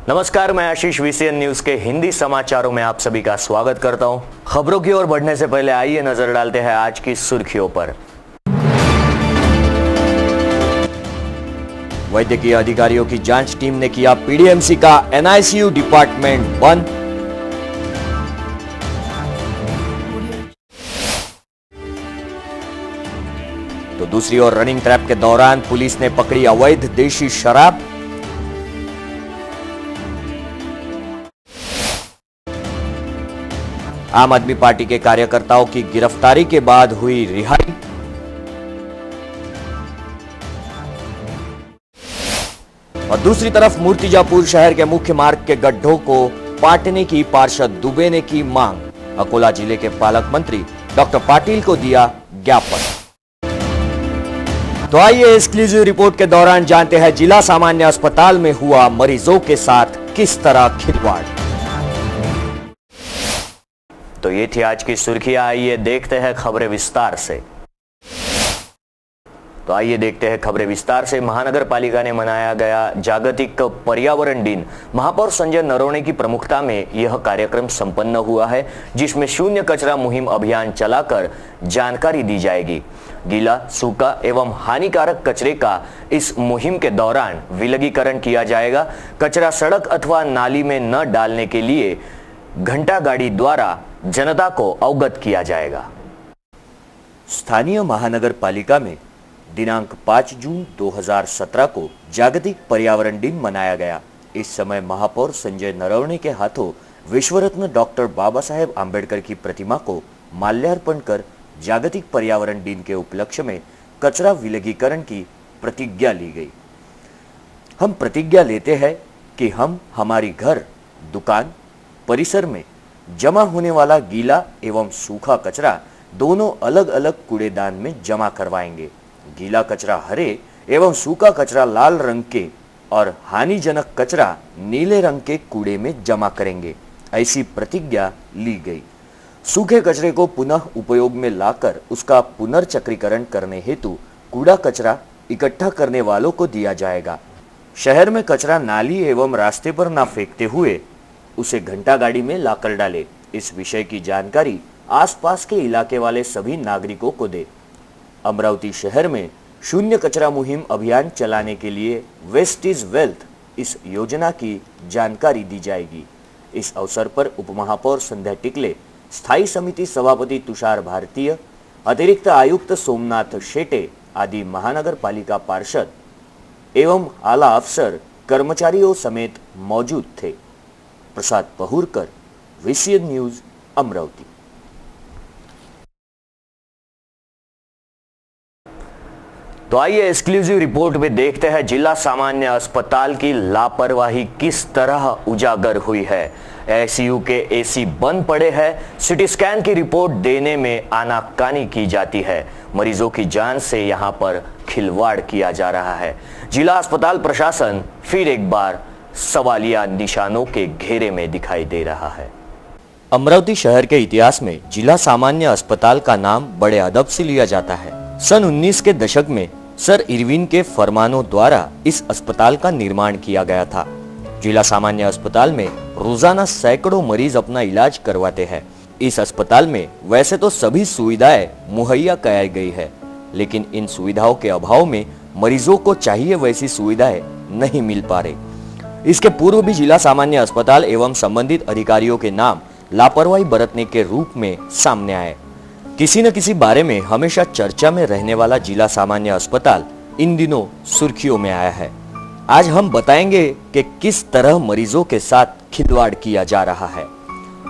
नमस्कार, मैं आशीष VCN news के हिंदी समाचारों में आप सभी का स्वागत करता हूं। खबरों की ओर बढ़ने से पहले आइए नजर डालते हैं आज की सुर्खियों पर। वैद्यकीय अधिकारियों की जांच टीम ने किया पीडीएमसी का एनआईसीयू डिपार्टमेंट बंद। तो दूसरी ओर रनिंग ट्रैप के दौरान पुलिस ने पकड़ी अवैध देशी शराब। आम आदमी पार्टी के कार्यकर्ताओं की गिरफ्तारी के बाद हुई रिहाई। और दूसरी तरफ मूर्तिजापुर शहर के मुख्य मार्ग के गड्ढों को पाटने की पार्षद दुबे ने की मांग। अकोला जिले के पालक मंत्री डॉक्टर पाटिल को दिया ज्ञापन। तो आइए एक्सक्लूसिव रिपोर्ट के दौरान जानते हैं जिला सामान्य अस्पताल में हुआ मरीजों के साथ किस तरह खिलवाड़। तो ये थी आज की सुर्खियां। आइए देखते हैं खबरें विस्तार से। महानगर पालिका ने मनाया गया जागतिक पर्यावरण दिन। महापौर संजय नरवणे की प्रमुखता में यह कार्यक्रम संपन्न हुआ है, जिसमें शून्य कचरा मुहिम अभियान चलाकर जानकारी दी जाएगी। गीला, सूखा एवं हानिकारक कचरे का इस मुहिम के दौरान विलगीकरण किया जाएगा। कचरा सड़क अथवा नाली में न डालने के लिए घंटा गाड़ी द्वारा जनता को अवगत किया जाएगा। स्थानीय महानगर पालिका में दिनांक 5 जून 2017 को जागतिक पर्यावरण दिन मनाया गया। इस समय महापौर संजय नरवणे के हाथों विश्वरत्न डॉक्टर बाबा साहेब आंबेडकर की प्रतिमा को माल्यार्पण कर जागतिक पर्यावरण दिन के उपलक्ष्य में कचरा विलगीकरण की प्रतिज्ञा ली गई। हम प्रतिज्ञा लेते हैं कि हम हमारी घर, दुकान, परिसर में जमा होने वाला गीला एवं सूखा कचरा दोनों अलग अलग कूड़ेदान में जमा करवाएंगे। गीला कचरा हरे एवं सूखा कचरा लाल रंग के और हानिजनक कचरा नीले रंग के कूड़े में जमा करेंगे, ऐसी प्रतिज्ञा ली गई। सूखे कचरे को पुनः उपयोग में लाकर उसका पुनर्चक्रीकरण करने हेतु कूड़ा कचरा इकट्ठा करने वालों को दिया जाएगा। शहर में कचरा नाली एवं रास्ते पर न फेंकते हुए उसे घंटा गाड़ी में लाकर डाले। इस विषय की जानकारी आसपास के इलाके वाले सभी नागरिकों को दे। अमरावती शहर में शून्य कचरा मुहिम अभियान चलाने के लिए वेस्ट इज वेल्थ इस योजना की जानकारी दी जाएगी। इस अवसर पर उपमहापौर संध्या टिकले, स्थायी समिति सभापति तुषार भारतीय, अतिरिक्त आयुक्त सोमनाथ शेटे आदि महानगर पालिका पार्षद एवं आला अफसर कर्मचारियों समेत मौजूद थे। प्रसाद पहुरकर, वीसीएन न्यूज, अमरावती। तो आइए एक्सक्लूसिव रिपोर्ट में देखते हैं जिला सामान्य अस्पताल की लापरवाही किस तरह उजागर हुई है। आईसीयू के एसी बंद पड़े हैं। सिटी स्कैन की रिपोर्ट देने में आनाकानी की जाती है। मरीजों की जान से यहां पर खिलवाड़ किया जा रहा है। जिला अस्पताल प्रशासन फिर एक बार सवालिया निशानों के घेरे में दिखाई दे रहा है। अमरावती शहर के इतिहास में जिला सामान्य अस्पताल का नाम बड़े अदब से लिया जाता है। सन 19 के दशक में सर इरविन के फरमानों द्वारा इस अस्पताल का निर्माण किया गया था। जिला सामान्य अस्पताल में रोजाना सैकड़ों मरीज अपना इलाज करवाते हैं। इस अस्पताल में वैसे तो सभी सुविधाएं मुहैया कराई गई है, लेकिन इन सुविधाओं के अभाव में मरीजों को चाहिए वैसी सुविधाएं नहीं मिल पा रही। इसके पूर्व भी जिला सामान्य अस्पताल एवं संबंधित अधिकारियों के नाम लापरवाही बरतने के रूप में सामने आए। किसी न किसी बारे में हमेशा चर्चा में रहने वाला जिला सामान्य अस्पताल इन दिनों सुर्खियों में आया है। आज हम बताएंगे कि किस तरह मरीजों के साथ खिलवाड़ किया जा रहा है।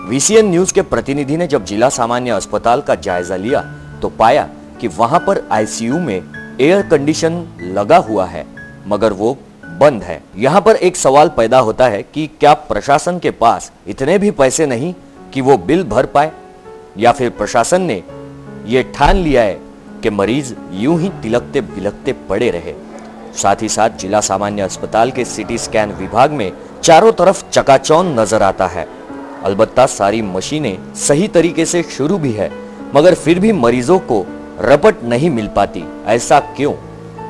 वीसीएन न्यूज के प्रतिनिधि ने जब जिला सामान्य अस्पताल का जायजा लिया तो पाया कि वहां पर आईसीयू में एयर कंडीशन लगा हुआ है, मगर वो बंद है। यहाँ पर एक सवाल पैदा होता है कि क्या प्रशासन के पास इतने भी पैसे नहीं कि वो बिल भर पाए, या फिर प्रशासन ने ये ठान लिया है कि मरीज यूं ही तिलकते बिलकते पड़े रहे। साथ ही साथ जिला सामान्य अस्पताल के सिटी स्कैन विभाग में चारों तरफ चकाचौंध नजर आता है। अलबत्ता सारी मशीनें सही तरीके से शुरू भी है, मगर फिर भी मरीजों को रपट नहीं मिल पाती। ऐसा क्यों?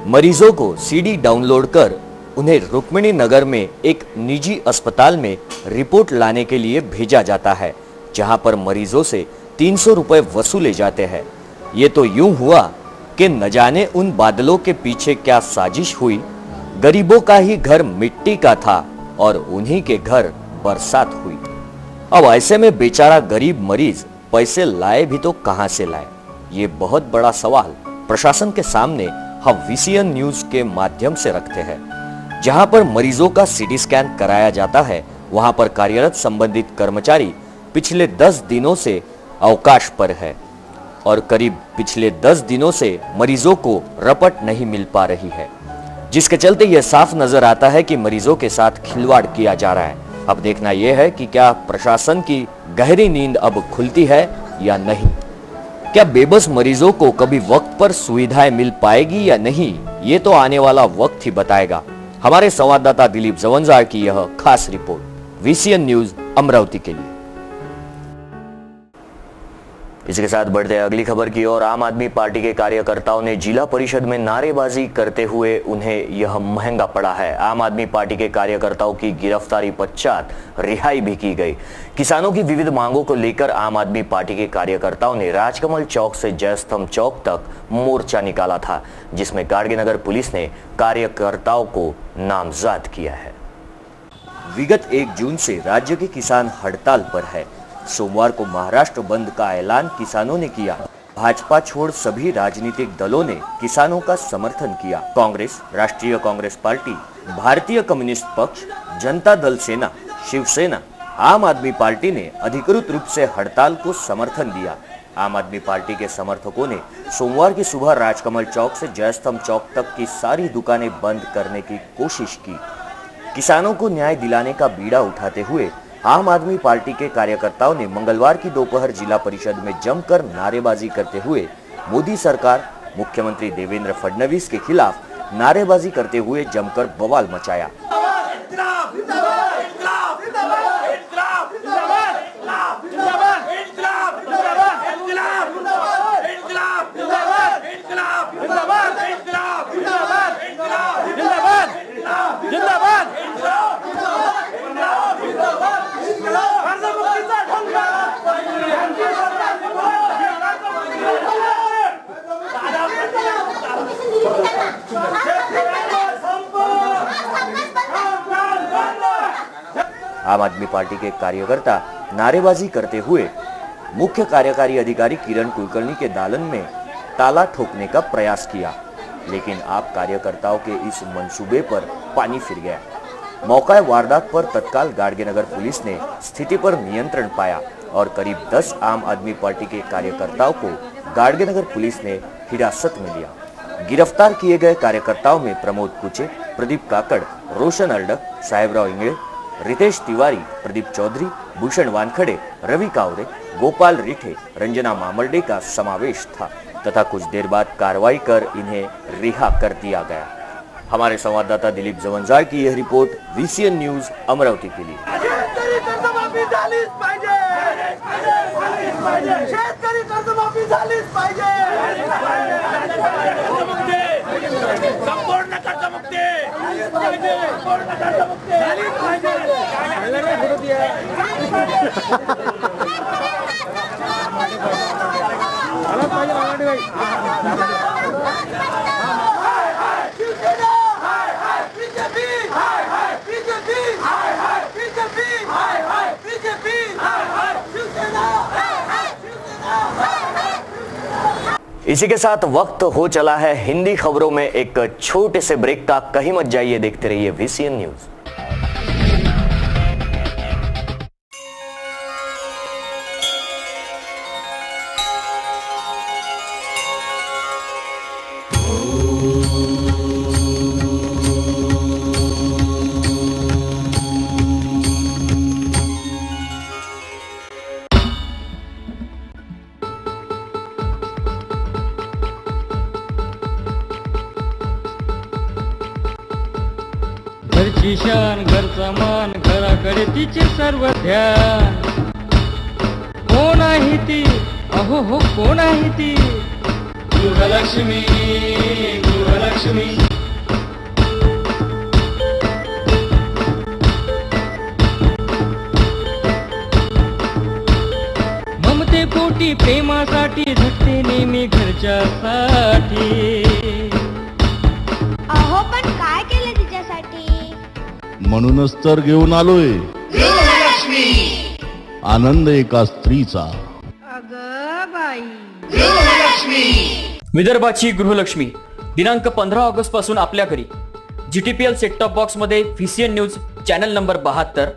मरीजों को सीडी डाउनलोड कर उन्हें रुक्मिणी नगर में एक निजी अस्पताल में रिपोर्ट लाने के लिए भेजा जाता है, जहां पर मरीजों से 300 रुपए वसूले जाते हैं। ये तो यूं हुआ कि न जाने उन बादलों के पीछे क्या साजिश हुई। गरीबों का ही घर मिट्टी का था और उन्हीं के घर बरसात हुई। अब ऐसे में बेचारा गरीब मरीज पैसे लाए भी तो कहां से लाए, ये बहुत बड़ा सवाल प्रशासन के सामने हम VCN न्यूज के माध्यम से रखते हैं। जहां पर मरीजों का CT स्कैन कराया जाता है, वहां पर कार्यरत संबंधित कर्मचारी पिछले 10 दिनों से अवकाश पर है और करीब पिछले 10 दिनों से मरीजों को रपट नहीं मिल पा रही है, जिसके चलते यह साफ नजर आता है कि मरीजों के साथ खिलवाड़ किया जा रहा है। अब देखना यह है कि क्या प्रशासन की गहरी नींद अब खुलती है या नहीं। क्या बेबस मरीजों को कभी वक्त पर सुविधाएं मिल पाएगी या नहीं, ये तो आने वाला वक्त ही बताएगा। हमारे संवाददाता दिलीप जवंजार की यह खास रिपोर्ट VCN न्यूज अमरावती के लिए। इसके साथ बढ़ते हैं अगली खबर की ओर। आम आदमी पार्टी के कार्यकर्ताओं ने जिला परिषद में नारेबाजी करते हुए उन्हें यह महंगा पड़ा है। आम आदमी पार्टी के कार्यकर्ताओं की गिरफ्तारी पश्चात रिहाई भी की गई। किसानों की विविध मांगों को लेकर आम आदमी पार्टी के कार्यकर्ताओं ने राजकमल चौक से जयस्तंभ चौक तक मोर्चा निकाला था, जिसमें गाड़गेनगर पुलिस ने कार्यकर्ताओं को नामजद किया है। विगत 1 जून से राज्य के किसान हड़ताल पर है। सोमवार को महाराष्ट्र बंद का ऐलान किसानों ने किया। भाजपा छोड़ सभी राजनीतिक दलों ने किसानों का समर्थन किया। कांग्रेस, राष्ट्रीय कांग्रेस पार्टी, भारतीय कम्युनिस्ट पक्ष, जनता दल सेना, शिवसेना, आम आदमी पार्टी ने अधिकृत रूप से हड़ताल को समर्थन दिया। आम आदमी पार्टी के समर्थकों ने सोमवार की सुबह राजकमल चौक से जयस्तंभ चौक तक की सारी दुकानें बंद करने की कोशिश की। किसानों को न्याय दिलाने का बीड़ा उठाते हुए आम आदमी पार्टी के कार्यकर्ताओं ने मंगलवार की दोपहर जिला परिषद में जमकर नारेबाजी करते हुए मोदी सरकार, मुख्यमंत्री देवेंद्र फडणवीस के खिलाफ नारेबाजी करते हुए जमकर बवाल मचाया। आम आदमी पार्टी के कार्यकर्ता नारेबाजी करते हुए मुख्य कार्यकारी अधिकारी किरण कुलकर्णी के दालन में ताला ठोकने का प्रयास किया, लेकिन आप कार्यकर्ताओं के इस मंसूबे पर पानी फिर गया। मौका वारदात पर तत्काल गाड़गेनगर पुलिस ने स्थिति पर नियंत्रण पाया और करीब 10 आम आदमी पार्टी के कार्यकर्ताओं को गाड़गेनगर पुलिस ने हिरासत में लिया। गिरफ्तार किए गए कार्यकर्ताओं में प्रमोद कुचे, प्रदीप काकड़, रोशन अरडक, साहेबराव इंगड़े, रितेश तिवारी, प्रदीप चौधरी, भूषण वानखड़े, रवि कावरे, गोपाल रिठे, रंजना मामर्डे का समावेश था तथा कुछ देर बाद कार्रवाई कर इन्हें रिहा कर दिया गया। हमारे संवाददाता दिलीप जवंजार की यह रिपोर्ट VCN न्यूज अमरावती के लिए। इसी के साथ वक्त हो चला है हिंदी खबरों में एक छोटे से ब्रेक का। कहीं मत जाइए, देखते रहिए VCN न्यूज। घरची शान, घरचा मान, घराकडे तिचे सर्व ध्यान। कोण आहे ती, अहो हो कोण आहे ती, गृहलक्ष्मी, गृहलक्ष्मी। पोटी प्रेमासाठी झटते नेहमी घरच्यासाठी. अहो पण काय केलं तिच्यासाठी? म्हणूनच तर घेऊन आलोय आनंद एका स्त्रीचा. अगं बाई. विदर्भाची गृहलक्ष्मी दिनांक 15 ऑगस्ट पासून आपल्या घरी. GTPL सेट टॉप बॉक्स मध्ये VCN news channel number 72,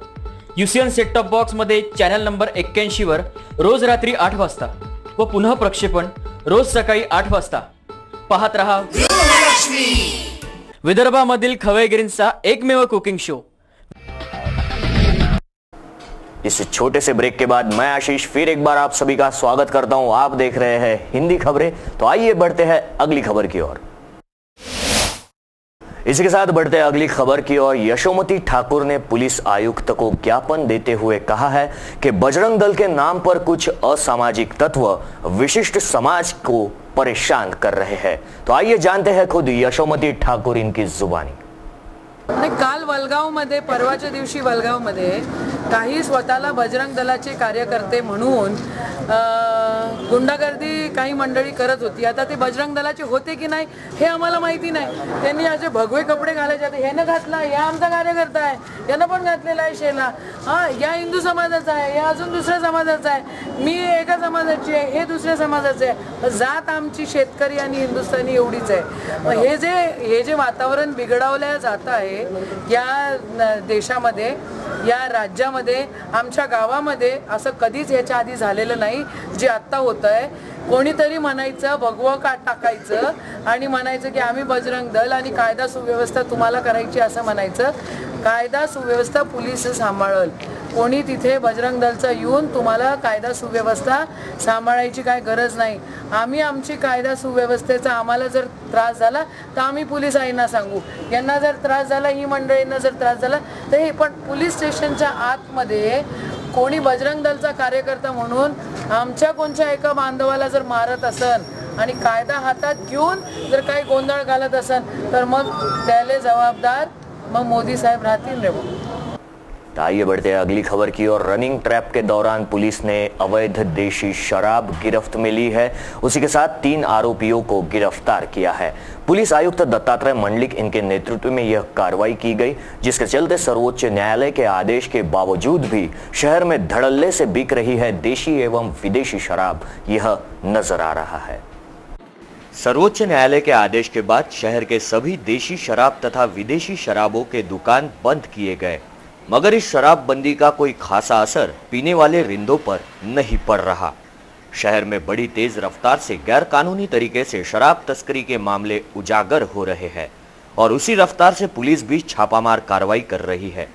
UCN set top box मध्ये चॅनल नंबर 81 वर रोज रात्री 8 वाजता व पुन्हा प्रक्षेपण रोज सकाळी 8 वाजता. पाहत रहा विदर्भामधील खवयगिरींचा एकमेव कुकिंग शो. इस छोटे से ब्रेक के बाद मैं आशीष फिर एक बार आप सभी का स्वागत करता हूं. आप देख रहे हैं हिंदी खबरें. तो आइए बढ़ते हैं अगली खबर की ओर. इसी के साथ बढ़ते हैं अगली खबर की ओर. यशोमती ठाकुर ने पुलिस आयुक्त को ज्ञापन देते हुए कहा है कि बजरंग दल के नाम पर कुछ असामाजिक तत्व विशिष्ट समाज को परेशान कर रहे हैं. तो आइए जानते हैं खुद यशोमती ठाकुर इनकी जुबानी. काल वलगावमध्ये परवाच्या दिवशी वलगावमध्ये काही स्वतःला बजरंग दलाचे कार्यकर्ते म्हणून गुंडागर्दी काही मंडळी करत होती. आता ते बजरंग दलाचे होते की नाही हे आम्हाला माहिती नाही. त्यांनी असे भगवे कपडे घालायचे. आता ह्यानं घातला, या आमचा कार्यकर्ता आहे, यानं पण घातलेला आहे शेला. या हिंदू समाजाचा आहे, या अजून दुसऱ्या समाजाचा आहे, मी एका समाजाची आहे, हे दुसऱ्या समाजाचे आहे. जात आमची शेतकरी आणि हिंदुस्थानी एवढीच आहे. हे जे वातावरण बिघडवलं जात आहे या देशामध्ये, या राज्यामध्ये, आमच्या गावामध्ये असं कधीच याच्या आधी झालेलं नाही जे आत्ता होत आहे. कोणीतरी म्हणायचं भगवं का टाकायचं आणि म्हणायचं की आम्ही बजरंग दल आणि कायदा सुव्यवस्था तुम्हाला करायची असं म्हणायचं. कायदा सुव्यवस्था पोलीस सांभाळल. कोणी तिथे बजरंग दलचा येऊन तुम्हाला कायदा सुव्यवस्था सांभाळायची काय गरज नाही. आम्ही आमची कायदा सुव्यवस्थेचा आम्हाला जर त्रास झाला तर आम्ही पोलीस आईंना सांगू. यांना जर त्रास झाला, ही मंडळींना जर त्रास झाला तर हे पण पोलीस स्टेशनच्या आतमध्ये कोणी बजरंग दलचा कार्यकर्ता म्हणून आमच्या कोणत्या एका बांधवाला जर मारत असन आणि कायदा हातात घेऊन जर काही गोंधळ घालत असन तर मग त्याला जबाबदार मग मोदी साहेब राहतील रे. आइए बढ़ते हैं अगली खबर की ओर. रनिंग ट्रैप के दौरान पुलिस ने अवैध देशी शराब गिरफ्त में ली है. उसी के साथ 3 आरोपियों को गिरफ्तार किया है. पुलिस आयुक्त दत्तात्रेय मंडलिक इनके नेतृत्व में यह कार्रवाई की गई, जिसके चलते सर्वोच्च न्यायालय के आदेश के बावजूद भी शहर में धड़ल्ले से बिक रही है देशी एवं विदेशी शराब, यह नजर आ रहा है. सर्वोच्च न्यायालय के आदेश के बाद शहर के सभी देशी शराब तथा विदेशी शराबों के दुकान बंद किए गए, मगर इस शराबबंदी का कोई खासा असर पीने वाले रिंदों पर नहीं पड़ रहा. शहर में बड़ी तेज रफ्तार से गैरकानूनी तरीके से शराब तस्करी के मामले उजागर हो रहे हैं और उसी रफ्तार से पुलिस भी छापामार कार्रवाई कर रही है.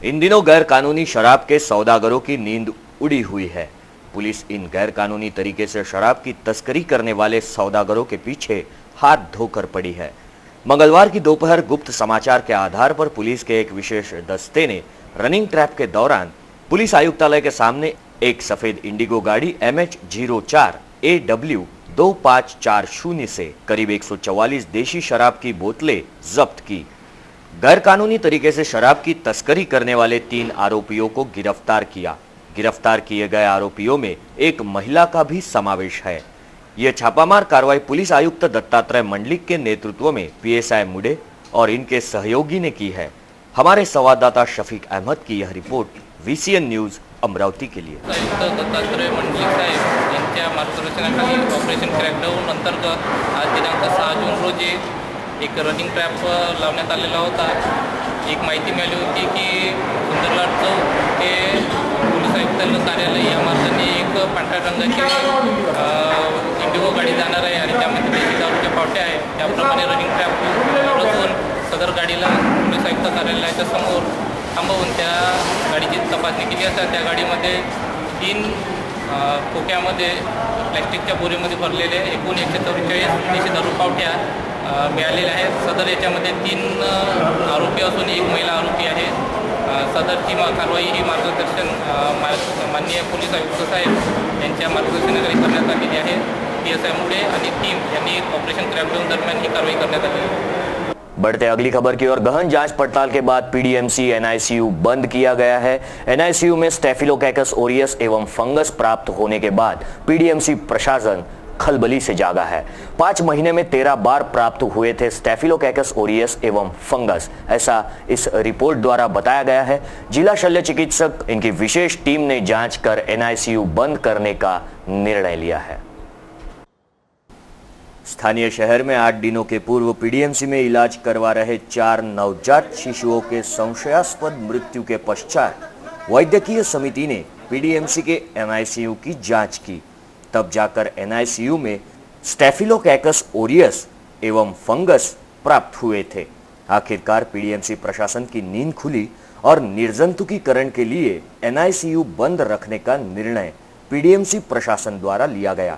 इन दिनों गैरकानूनी शराब के सौदागरों की नींद उड़ी हुई है. पुलिस इन गैरकानूनी तरीके से शराब की तस्करी करने वाले सौदागरों के पीछे हाथ धोकर पड़ी है. मंगलवार की दोपहर गुप्त समाचार के आधार पर पुलिस के एक विशेष दस्ते ने रनिंग ट्रैप के दौरान पुलिस आयुक्तालय के सामने एक सफेद इंडिगो गाड़ी MH04 AW 2540 से करीब 144 देशी शराब की बोतलें जब्त की. गैरकानूनी तरीके से शराब की तस्करी करने वाले 3 आरोपियों को गिरफ्तार किया. गिरफ्तार किए गए आरोपियों में एक महिला का भी समावेश है. यह छापामार कार्रवाई पुलिस आयुक्त दत्तात्रेय मंडलिक के नेतृत्व में PSI मुडे और इनके सहयोगी ने की है. हमारे संवाददाता शफीक अहमद की यह रिपोर्ट VCN न्यूज अमरावती के लिए. आयुक्त दत्तात्रेय मंडलिक साहेब यांच्या मार्गदर्शनाखाली ऑपरेशन क्रॅकडाऊन अंतर्गत आज दिनांक 6 जून रोजी एक रनिंग ट्रॅप लावण्यात आलेला होता. एक माहिती मिळाली होती की सुंदरलाल चौक हे पोलीस आयुक्तालय कार्यालय या मार्गाने एक पांढऱ्या रंगाची इंडिगो गाडी जाणार आहे आणि त्यामध्ये देशी दारूच्या पावट्या आहे. त्याप्रमाणे रनिंग ट्रॅप रचून सदर गाडीला पोलीस आयुक्त कार्यालयाच्या समोर थांबवून त्या गाडीची तपासणी केली असता त्या गाडीमध्ये 3 खोक्यामध्ये प्लॅस्टिकच्या बोरीमध्ये भरलेले एकूण 144 देशी दारू पावट्या मिळालेल्या आहेत. सदर याच्यामध्ये 3 आरोपी असून एक महिला आरोपी आहे. सदरची कारवाई ही मार्गदर्शन माननीय पोलीस आयुक्त साहेब यांच्या मार्गदर्शनाखाली करण्यात आलेली आहे. PSI मुळे आणि टीम यांनी ऑपरेशन क्रॅकडाऊन दरम्यान ही कारवाई करण्यात आली. बढ़ते अगली खबर की ओर। गहन जांच पड़ताल के बाद पीडीएमसी एनआईसीयू बंद किया गया है। एनआईसीयू में स्टेफिलोकोकस ओरियस एवं फंगस प्राप्त होने के बाद पीडीएमसी प्रशासन खलबली से जागा है। 5 महीने में 13 बार प्राप्त हुए थे स्टेफिलोकोकस ओरियस एवं फंगस, ऐसा इस रिपोर्ट द्वारा बताया गया है। जिला शल्य चिकित्सक इनकी विशेष टीम ने जांच कर एनआईसीयू बंद करने का निर्णय लिया है। स्थानीय शहर में 8 दिनों के पूर्व पीडीएमसी में इलाज करवा रहे 4 नवजात शिशुओं के संशयास्पद मृत्यु के पश्चात वैद्यकीय समिति ने पीडीएमसी के एनआईसीयू की जांच की। तब जाकर एनआईसीयू में स्टेफिलोकोकस ओरियस एवं फंगस प्राप्त हुए थे। आखिरकार पीडीएमसी प्रशासन की नींद खुली और निर्जंतुकीकरण के लिए एनआईसीयू बंद रखने का निर्णय पीडीएमसी प्रशासन द्वारा लिया गया।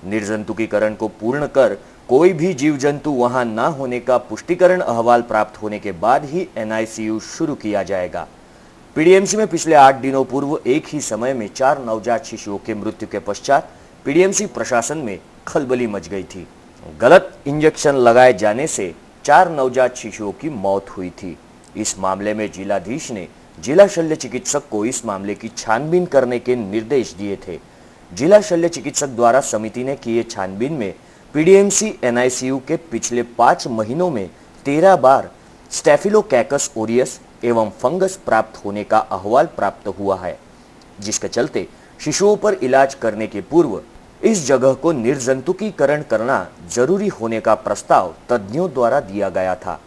निर्जंतुकीकरण को पूर्ण कर कोई भी जीव जंतु वहां न होने का पुष्टिकरण अहवाल प्राप्त होने के बाद ही एनआईसीयू शुरू किया जाएगा। पीडीएमसी में पिछले 8 दिनों पूर्व एक ही समय में 4 नवजात शिशुओं के मृत्यु के पश्चात पीडीएमसी प्रशासन में खलबली मच गई थी। गलत इंजेक्शन लगाए जाने से 4 नवजात शिशुओं की मौत हुई थी। इस मामले में जिलाधीश ने जिला शल्य चिकित्सक को इस मामले की छानबीन करने के निर्देश दिए थे। जिला शल्य चिकित्सक द्वारा समिति ने किए छानबीन में पीडीएमसी एनआईसीयू के पिछले 5 महीनों में 13 बार स्टेफिलोकोकस ओरियस एवं फंगस प्राप्त होने का अहवाल प्राप्त हुआ है, जिसके चलते शिशुओं पर इलाज करने के पूर्व इस जगह को निर्जंतुकीकरण करना जरूरी होने का प्रस्ताव तज्ञों द्वारा दिया गया था।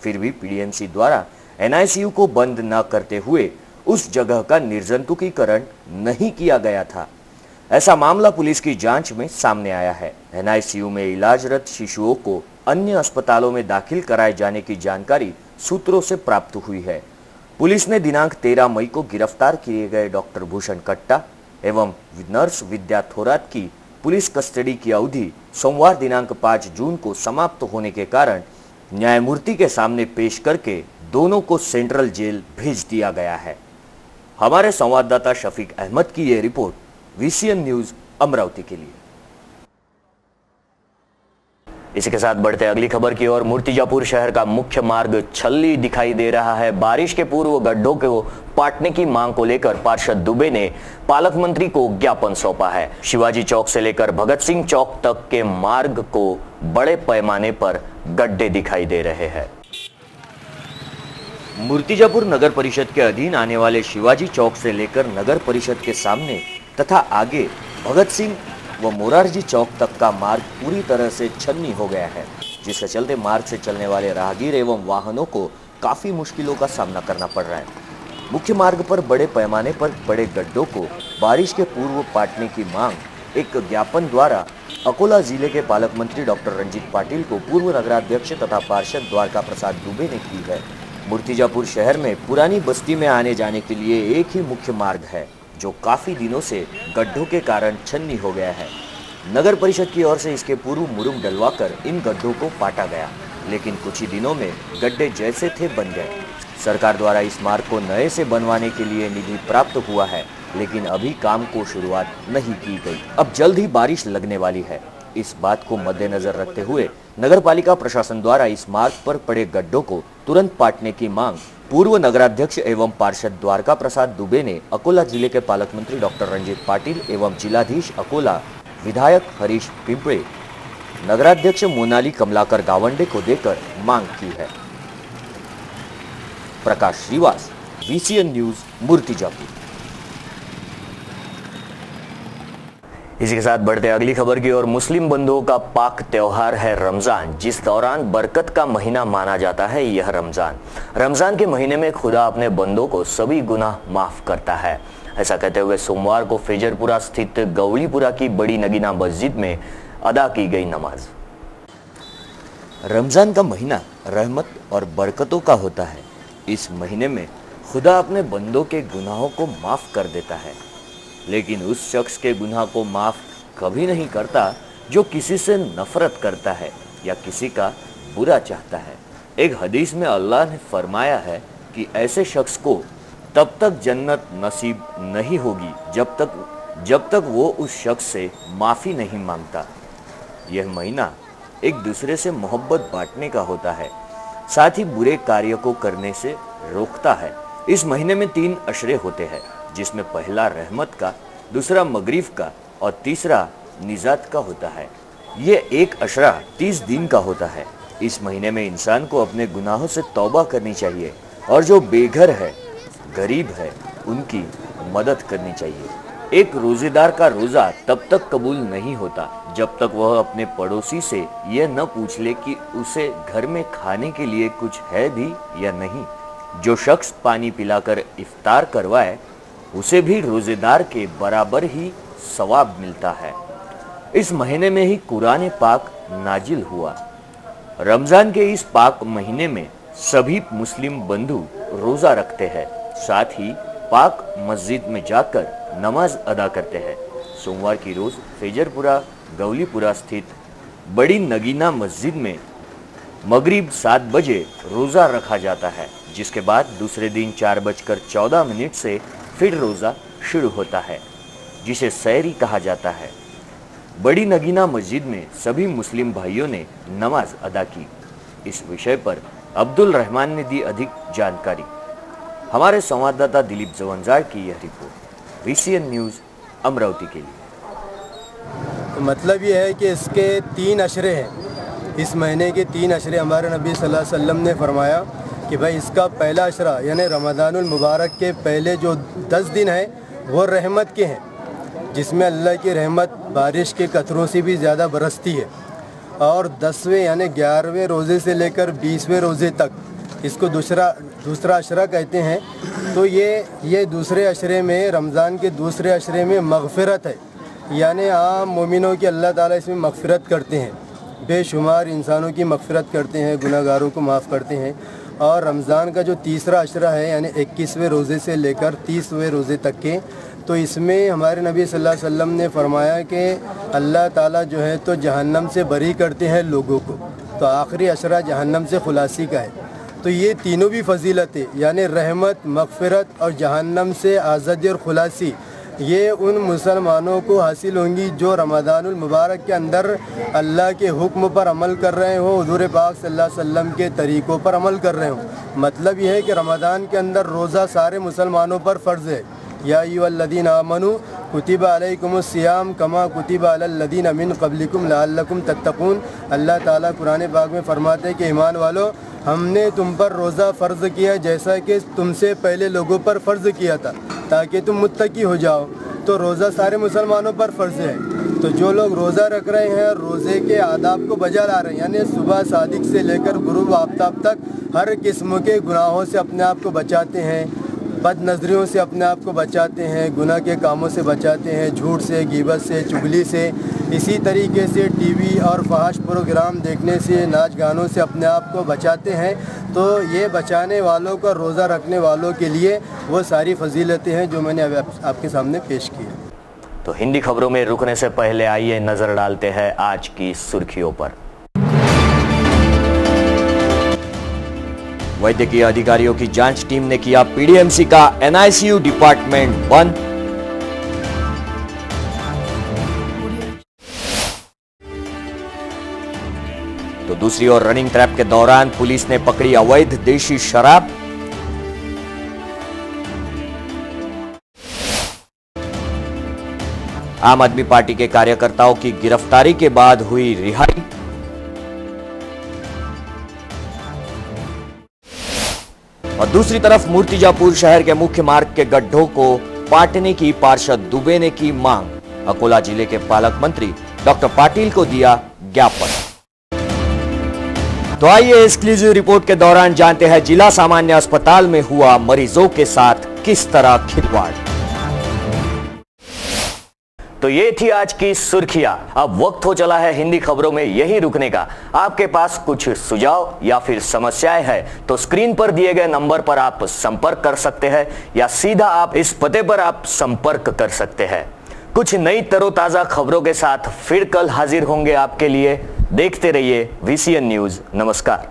फिर भी पीडीएमसी द्वारा एनआईसीयू को बंद न करते हुए उस जगह का निर्जंतुकीकरण नहीं किया गया था। ऐसा मामला पुलिस की जांच में सामने आया है। एनआईसीयू में इलाजरत शिशुओं को अन्य अस्पतालों में दाखिल कराए जाने की जानकारी सूत्रों से प्राप्त हुई है। पुलिस ने दिनांक 13 मई को गिरफ्तार किए गए डॉक्टर भूषण कट्टा एवं नर्स विद्या थोरात की पुलिस कस्टडी की अवधि सोमवार दिनांक 5 जून को समाप्त होने के कारण न्यायमूर्ति के सामने पेश करके दोनों को सेंट्रल जेल भेज दिया गया है। हमारे संवाददाता शफीक अहमद की यह रिपोर्ट VCN न्यूज अमरावती के लिए। इसी के साथ बढ़ते अगली खबर की ओर। मूर्तिजापुर शहर का मुख्य मार्ग छल्ली दिखाई दे रहा है। बारिश के पूर्व गड्ढों को पाटने की मांग को लेकर पार्षद दुबे ने पालक मंत्री को ज्ञापन सौंपा है। शिवाजी चौक से लेकर भगत सिंह चौक तक के मार्ग को बड़े पैमाने पर गड्ढे दिखाई दे रहे हैं। मूर्तिजापुर नगर परिषद के अधीन आने वाले शिवाजी चौक से लेकर नगर परिषद के सामने तथा आगे भगत सिंह व मोरारजी चौक तक का मार्ग पूरी तरह से छन्नी हो गया है, जिसके चलते मार्ग से चलने वाले राहगीर एवं वाहनों को काफी मुश्किलों का सामना करना पड़ रहा है। मुख्य मार्ग पर बड़े पैमाने पर बड़े गड्ढों को बारिश के पूर्व पाटने की मांग एक ज्ञापन द्वारा अकोला जिले के पालक मंत्री डॉक्टर रंजीत पाटिल को पूर्व नगराध्यक्ष तथा पार्षद द्वारका प्रसाद दुबे ने की है। मूर्तिजापुर शहर में पुरानी बस्ती में आने जाने के लिए एक ही मुख्य मार्ग है, जो काफी दिनों से गड्ढों के कारण छन्नी हो गया है। नगर परिषद की ओर से इसके पूर्व मुरुम डलवाकर इन गड्ढों को पाटा गया, लेकिन कुछ ही दिनों में गड्ढे जैसे थे बन गए। सरकार द्वारा इस मार्ग को नए से बनवाने के लिए निधि प्राप्त हुआ है, लेकिन अभी काम को शुरुआत नहीं की गई। अब जल्द ही बारिश लगने वाली है। इस बात को मद्देनजर रखते हुए नगरपालिका प्रशासन द्वारा इस मार्ग पर पड़े गड्ढों को तुरंत पाटने की मांग पूर्व नगराध्यक्ष एवं पार्षद द्वारका प्रसाद दुबे ने अकोला जिले के पालक मंत्री डॉक्टर रंजीत पाटिल एवं जिलाधीश अकोला विधायक हरीश पिंपळे, नगराध्यक्ष मोनाली कमलाकर गावंडे को देकर मांग की है। प्रकाश श्रीवास, VCN न्यूज, मूर्तिजापुर। इसी के साथ बढ़ते अगली खबर की ओर। मुस्लिम बंधुओं का पाक त्योहार है रमजान, जिस दौरान बरकत का महीना माना जाता है। यह रमजान के महीने में खुदा अपने बंदों को सभी गुनाह माफ करता है। ऐसा कहते हुए सोमवार को फेजरपुरा स्थित गवलीपुरा की बड़ी नगीना मस्जिद में अदा की गई नमाज। रमजान का महीना रहमत और बरकतों का होता है। इस महीने में खुदा अपने बंदों के गुनाहों को माफ कर देता है, लेकिन उस शख्स के गुनाह को माफ कभी नहीं करता जो किसी से नफरत करता है या किसी का बुरा चाहता है। एक हदीस में अल्लाह ने फरमाया है कि ऐसे शख्स को तब तक जन्नत नसीब नहीं होगी जब तक वो उस शख्स से माफ़ी नहीं मांगता। यह महीना एक दूसरे से मोहब्बत बांटने का होता है। साथ ही बुरे कार्य को करने से रोकता है। इस महीने में 3 अशरे होते हैं, जिसमें पहला रहमत का, दूसरा मगरिब का और तीसरा निजात का होता है। ये एक अशरा 30 दिन का होता है। इस महीने में इंसान को अपने गुनाहों से तौबा करनी चाहिए और जो बेघर है, गरीब है, उनकी मदद करनी चाहिए। एक रोजेदार का रोजा तब तक कबूल नहीं होता जब तक वह अपने पड़ोसी से यह न पूछ ले कि उसे घर में खाने के लिए कुछ है भी या नहीं। जो शख्स पानी पिलाकर इफ्तार करवाए उसे भी रोजेदार के बराबर ही सवाब मिलता है। इस महीने में ही कुरान पाक नाजिल हुआ। रमजान के इस पाक महीने में सभी मुस्लिम बंधु रोजा रखते हैं, साथ ही पाक मस्जिद में जाकर नमाज अदा करते हैं। सोमवार की रोज फेजरपुरा गौलीपुरा स्थित बड़ी नगीना मस्जिद में मगरिब 7 बजे रोजा रखा जाता है, जिसके बाद दूसरे दिन 4:14 से फिर रोजा शुरू होता है, जिसे सहरी कहा जाता है। बड़ी नगीना मस्जिद में सभी मुस्लिम भाइयों ने नमाज अदा की। इस विषय पर अब्दुल रहमान ने दी अधिक जानकारी। हमारे संवाददाता दिलीप जवंजाड़ की यह रिपोर्ट VCN न्यूज अमरावती के लिए। तो मतलब ये है कि इसके 3 अशरे हैं। इस महीने के 3 अशरे हमारे नबी सल्लल्लाहु अलैहि वसल्लम ने फरमाया कि भाई इसका पहला अशरा यानी रमज़ानुल मुबारक के पहले जो 10 दिन है वो रहमत के हैं, जिसमें अल्लाह की रहमत बारिश के कतरों से भी ज़्यादा बरसती है। और 10वें यानी 11वें रोज़े से लेकर 20वें रोज़े तक इसको दूसरा अशरा कहते हैं। तो ये दूसरे अशरे में, रमज़ान के दूसरे अशरे में मग़फ़िरत है, यानी आम मोमिनों की अल्लाह ताला इसमें मग़फ़िरत करते हैं, बेशुमार इंसानों की मग़फ़िरत करते हैं, गुनाहगारों को माफ़ करते हैं। और रमज़ान का जो तीसरा अशरा है यानी 21वें रोज़े से लेकर 30वें रोज़े तक के, तो इसमें हमारे नबी सल्लल्लाहु अलैहि वसल्लम ने फरमाया कि अल्लाह ताला जो है तो जहन्नम से बरी करते हैं लोगों को। तो आखिरी अशरा जहन्नम से खुलासी का है। तो ये तीनों भी फजीलतें यानी रहमत, मग़फ़िरत और जहन्नम से आज़ादी और खुलासी, ये उन मुसलमानों को हासिल होंगी जो रमज़ानुल मुबारक के अंदर अल्लाह के हुक्म पर अमल कर रहे हो, हुज़ूर पाक सल्लल्लाहु अलैहि वसल्लम के तरीक़ों पर अमल कर रहे हो। मतलब ये है कि रमज़ान के अंदर रोज़ा सारे मुसलमानों पर फ़र्ज़ है। या अय्युहल्लज़ीना आमनू कुतिबा अलैकुमुस सियाम कमा कुतिबा अलल्लज़ीना मिन क़ब्लिकुम लअल्लकुम तत्तक़ून। अल्लाह ताला कुरान पाक में फरमाते हैं कि ईमान वालों, हमने तुम पर रोज़ा फ़र्ज़ किया जैसा कि तुमसे पहले लोगों पर फ़र्ज़ किया था, ताकि तुम मुत्तकी हो जाओ। तो रोज़ा सारे मुसलमानों पर फ़र्ज़ है। तो जो लोग रोज़ा रख रहे हैं, रोज़े के आदाब को बजा ला रहे हैं, यानी सुबह सादिक से लेकर गुरूब आफ्ताब तक हर किस्म के गुनाहों से अपने आप को बचाते हैं, बद नज़रियों से अपने आप को बचाते हैं, गुनाह के कामों से बचाते हैं, झूठ से, ग़ीबत से, चुगली से, इसी तरीके से टीवी और फहाश प्रोग्राम देखने से, नाच गानों से अपने आप को बचाते हैं। तो ये बचाने वालों का, रोज़ा रखने वालों के लिए वो सारी फजीलतें हैं जो मैंने अभी आपके सामने पेश की है। तो हिंदी खबरों में रुकने से पहले आइए नजर डालते हैं आज की सुर्खियों पर। वैद्यकीय अधिकारियों की जांच टीम ने किया PDMC का NICU डिपार्टमेंट बंद। तो दूसरी ओर रनिंग ट्रैप के दौरान पुलिस ने पकड़ी अवैध देशी शराब। आम आदमी पार्टी के कार्यकर्ताओं की गिरफ्तारी के बाद हुई रिहाई। और दूसरी तरफ मूर्तिजापुर शहर के मुख्य मार्ग के गड्ढों को पाटने की पार्षद दुबे ने की मांग। अकोला जिले के पालक मंत्री डॉक्टर पाटिल को दिया ज्ञापन। तो आइए एक्सक्लूसिव रिपोर्ट के दौरान जानते हैं जिला सामान्य अस्पताल में हुआ मरीजों के साथ किस तरह खिलवाड़। तो ये थी आज की सुर्खियां। अब वक्त हो चला है हिंदी खबरों में यही रुकने का। आपके पास कुछ सुझाव या फिर समस्याएं हैं तो स्क्रीन पर दिए गए नंबर पर आप संपर्क कर सकते हैं या सीधा आप इस पते पर आप संपर्क कर सकते हैं। कुछ नई तरोताजा खबरों के साथ फिर कल हाजिर होंगे आपके लिए। देखते रहिए VCN न्यूज। नमस्कार।